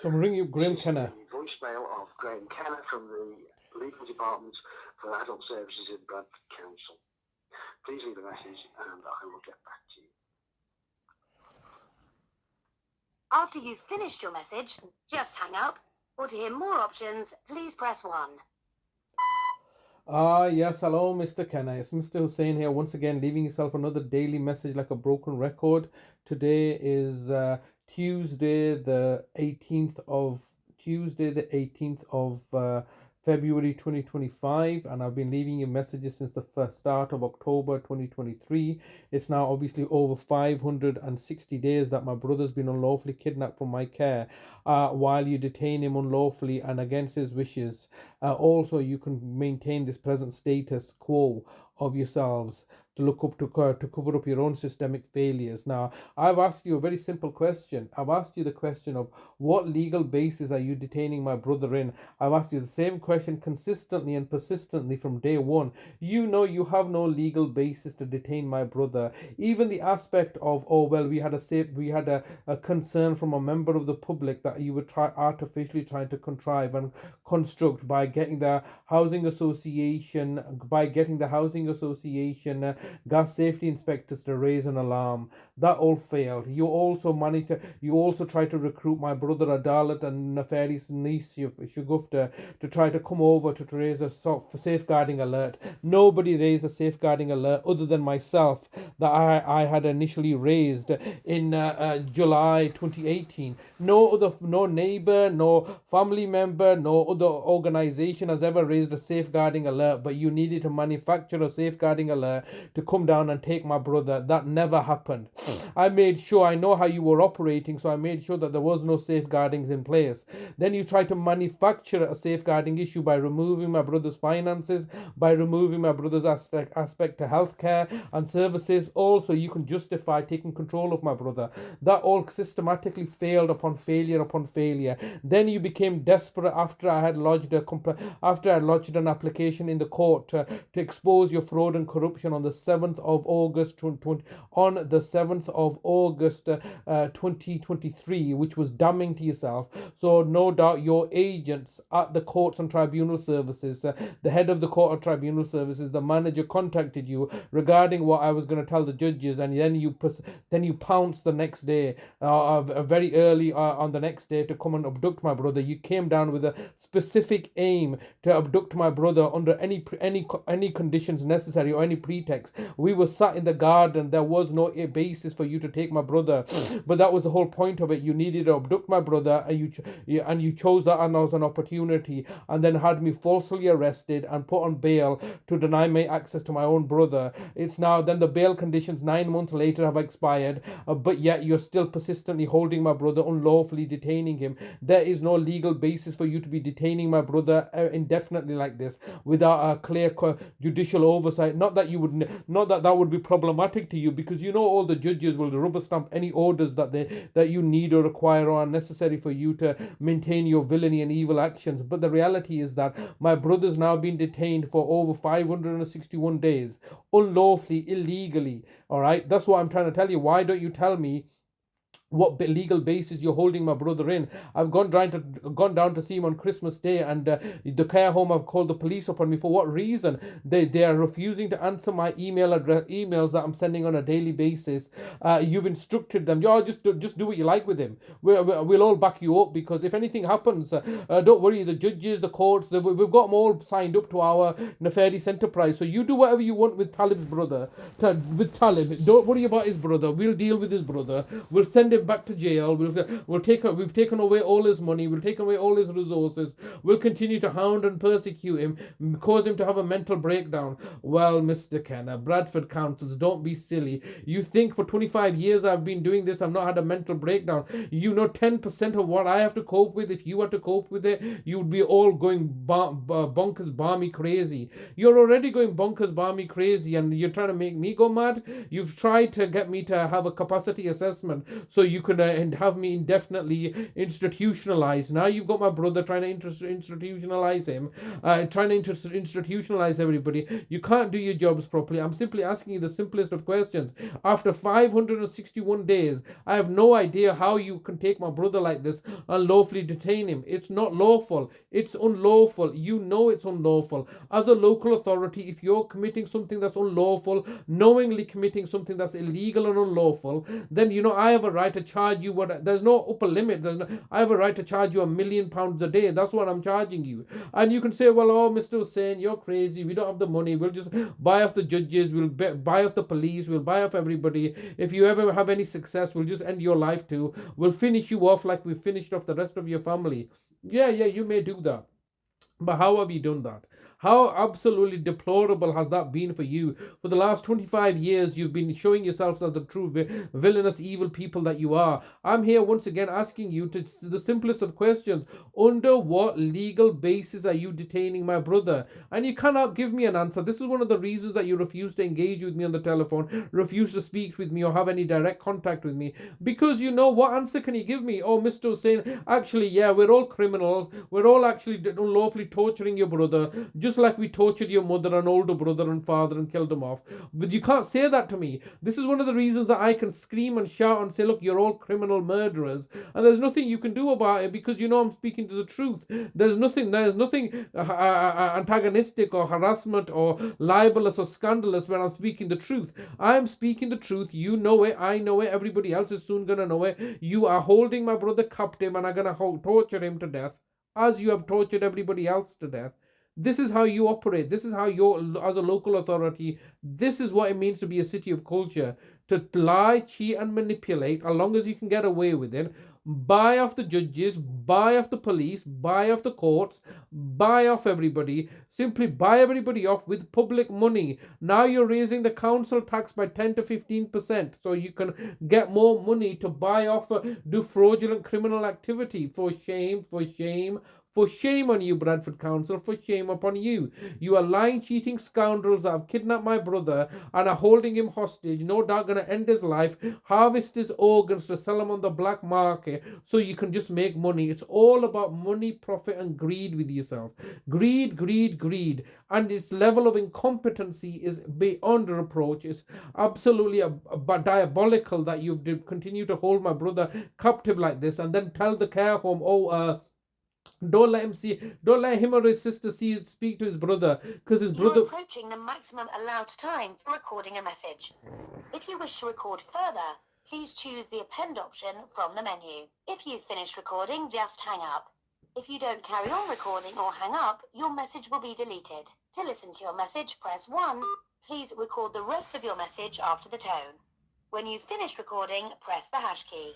So I'm ringing you Graeme This is Kenna. the voicemail of Graeme Kenna from the Legal Department for Adult Services in Bradford Council. Please leave a message and I will get back to you. After you've finished your message, just hang up. Or to hear more options, please press 1. Yes, hello, Mr. Kenna. It's Mr. Hussein here, once again, leaving yourself another daily message like a broken record. Today is Tuesday, the 18th of February 2025, and I've been leaving you messages since the first start of October 2023. It's now obviously over 560 days that my brother's been unlawfully kidnapped from my care while you detain him unlawfully and against his wishes. Also, you can maintain this present status quo of yourselves to look up to cover up your own systemic failures. Now, I've asked you a very simple question. I've asked you the question of what legal basis are you detaining my brother in? I've asked you the same question consistently and persistently from day one. You know you have no legal basis to detain my brother. Even the aspect of, oh well, we had a concern from a member of the public that you would artificially trying to contrive and construct by getting the housing association gas safety inspectors to raise an alarm. That all failed. You also tried to recruit my brother Adalat and nefarious niece Shagufta to try to come over to raise a safeguarding alert. Nobody raised a safeguarding alert other than myself that I had initially raised in July 2018. No neighbor, no family member, no other organization has ever raised a safeguarding alert, but you needed to manufacture a safeguarding alert to come down and take my brother. That never happened. I made sure, I know how you were operating, so I made sure that there was no safeguardings in place. Then you tried to manufacture a safeguarding issue by removing my brother's finances, by removing my brother's aspect to healthcare and services. Also, you can justify taking control of my brother. That all systematically failed upon failure upon failure. Then you became desperate after I had lodged an application in the court to expose your fraud and corruption on the 7th of August 2023, which was damning to yourself. So no doubt your agents at the courts and tribunal services, the head of the court and tribunal services, the manager contacted you regarding what I was going to tell the judges, and then you pounced the next day, very early on the next day, to come and abduct my brother. You came down with a specific aim to abduct my brother under any conditions necessary or any pretext. We were sat in the garden. There was no basis for you to take my brother, but that was the whole point of it. You needed to abduct my brother, and you chose that as an opportunity, and then had me falsely arrested and put on bail to deny me access to my own brother. It's now then the bail conditions 9 months later have expired, but yet you're still persistently holding my brother, unlawfully detaining him. There is no legal basis for you to be detaining my brother indefinitely like this without a clear judicial oversight. Not that that would be problematic to you, because you know all the judges will rubber stamp any orders that you need or require or are necessary for you to maintain your villainy and evil actions. But the reality is that my brother's now been detained for over 561 days, unlawfully, illegally. All right, that's what I'm trying to tell you. Why don't you tell me what legal basis you're holding my brother in? I've gone down to see him on Christmas Day, and the care home have called the police upon me. For what reason? They are refusing to answer my emails that I'm sending on a daily basis. You've instructed them, just do what you like with him. We'll all back you up, because if anything happens, don't worry, the judges, the courts, we've got them all signed up to our nefarious enterprise. So you do whatever you want with Talib's brother. With Talib, don't worry about his brother. We'll deal with his brother. We'll send him back to jail. We've taken away all his money. We'll take away all his resources. We'll continue to hound and persecute him, cause him to have a mental breakdown. Well, Mr. Kenna, Bradford councils, don't be silly. You think for 25 years I've been doing this, I've not had a mental breakdown? You know 10% of what I have to cope with. If you had to cope with it, you'd be all going bonkers, balmy crazy. You're already going bonkers, balmy crazy, and you're trying to make me go mad. You've tried to get me to have a capacity assessment so you can and have me indefinitely institutionalized. Now you've got my brother trying to institutionalize him, trying to institutionalize everybody. You can't do your jobs properly. I'm simply asking you the simplest of questions. After 561 days, I have no idea how you can take my brother like this and lawfully detain him. It's not lawful. It's unlawful. You know it's unlawful. As a local authority, if you're committing something that's unlawful, knowingly committing something that's illegal and unlawful, then I have a right to charge you there's no upper limit. I have a right to charge you £1 million a day. That's what I'm charging you. And you can say, well, oh, Mr. Hussain, you're crazy. We don't have the money. We'll just buy off the judges. We'll buy off the police. We'll buy off everybody. If you ever have any success, we'll just end your life too. We'll finish you off like we finished off the rest of your family. Yeah, you may do that. But how have you done that? How absolutely deplorable has that been for you? For the last 25 years, you've been showing yourselves as the true villainous, evil people that you are. I'm here once again asking you the simplest of questions. Under what legal basis are you detaining my brother? And you cannot give me an answer. This is one of the reasons that you refuse to engage with me on the telephone, refuse to speak with me or have any direct contact with me. Because what answer can you give me? Oh, Mr. Hussain, actually, yeah, we're all criminals. We're all actually unlawfully torturing your brother. Just like we tortured your mother and older brother and father and killed them off. But you can't say that to me. This is one of the reasons that I can scream and shout and say, look, you're all criminal murderers. And there's nothing you can do about it because I'm speaking to the truth. There's nothing antagonistic or harassment or libelous or scandalous when I'm speaking the truth. I'm speaking the truth. You know it. I know it. Everybody else is soon going to know it. You are holding my brother captive and are going to torture him to death as you have tortured everybody else to death. This is how you operate. This is how as a local authority, this is what it means to be a city of culture. To lie, cheat and manipulate, as long as you can get away with it. Buy off the judges, buy off the police, buy off the courts, buy off everybody. Simply buy everybody off with public money. Now you're raising the council tax by 10 to 15%. So you can get more money to buy off, do fraudulent criminal activity. For shame, for shame. For shame on you, Bradford Council, for shame upon you. You are lying, cheating scoundrels that have kidnapped my brother and are holding him hostage, no doubt going to end his life, harvest his organs to sell them on the black market so you can just make money. It's all about money, profit and greed with yourself. Greed, greed, greed. And its level of incompetency is beyond reproach. It's absolutely diabolical that you continue to hold my brother captive like this and then tell the care home, don't let him or his sister speak to his brother, because his brother... You're approaching the maximum allowed time for recording a message. If you wish to record further, please choose the append option from the menu. If you've finished recording, just hang up. If you don't carry on recording or hang up, your message will be deleted. To listen to your message, press 1. Please record the rest of your message after the tone. When you've finished recording, press the hash key.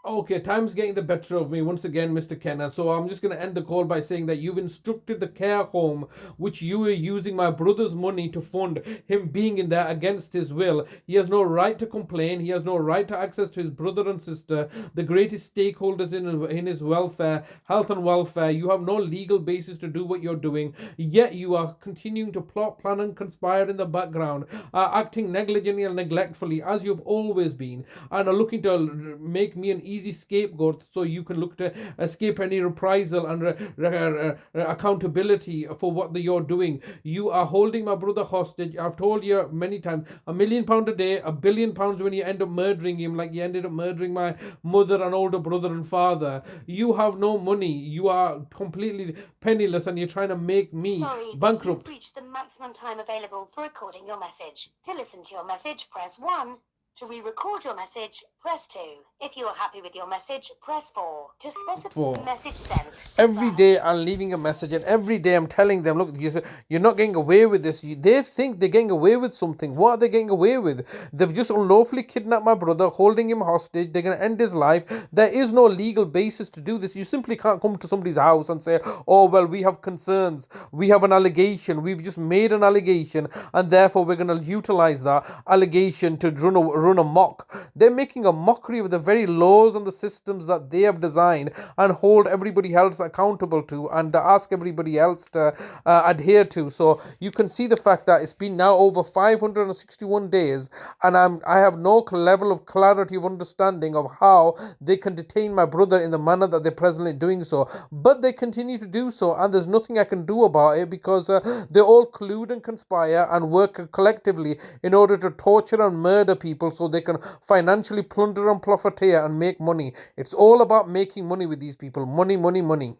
Okay, time's getting the better of me once again, Mr. Kenna. So I'm just going to end the call by saying that you've instructed the care home, which you are using my brother's money to fund, him being in there against his will. He has no right to complain. He has no right to access to his brother and sister, the greatest stakeholders in his welfare, health and welfare. You have no legal basis to do what you're doing. Yet you are continuing to plot, plan and conspire in the background, acting negligently and neglectfully as you've always been, and are looking to make me an easy scapegoat so you can look to escape any reprisal and accountability for what you're doing. You are holding my brother hostage. I've told you many times, £1 million a day, £1 billion when you end up murdering him like you ended up murdering my mother and older brother and father. You have no money. You are completely penniless and you're trying to make me bankrupt. You've reached the maximum time available for recording your message. To listen to your message, press 1. To re-record your message, press 2. If you are happy with your message, press 4. To specify message sent. Every day I'm leaving a message and every day I'm telling them, look, you're not getting away with this. They think they're getting away with something. What are they getting away with? They've just unlawfully kidnapped my brother, holding him hostage. They're going to end his life. There is no legal basis to do this. You simply can't come to somebody's house and say, oh, well, we have concerns. We have an allegation. We've just made an allegation and therefore we're going to utilize that allegation to run amok. They're making a mockery of the very laws and the systems that they have designed and hold everybody else accountable to and ask everybody else to adhere to. So you can see the fact that it's been now over 561 days, and I have no level of clarity of understanding of how they can detain my brother in the manner that they're presently doing so. But they continue to do so, and there's nothing I can do about it, because they all collude and conspire and work collectively in order to torture and murder people so they can financially plunder and profiteer and make money. It's all about making money with these people. Money, money, money.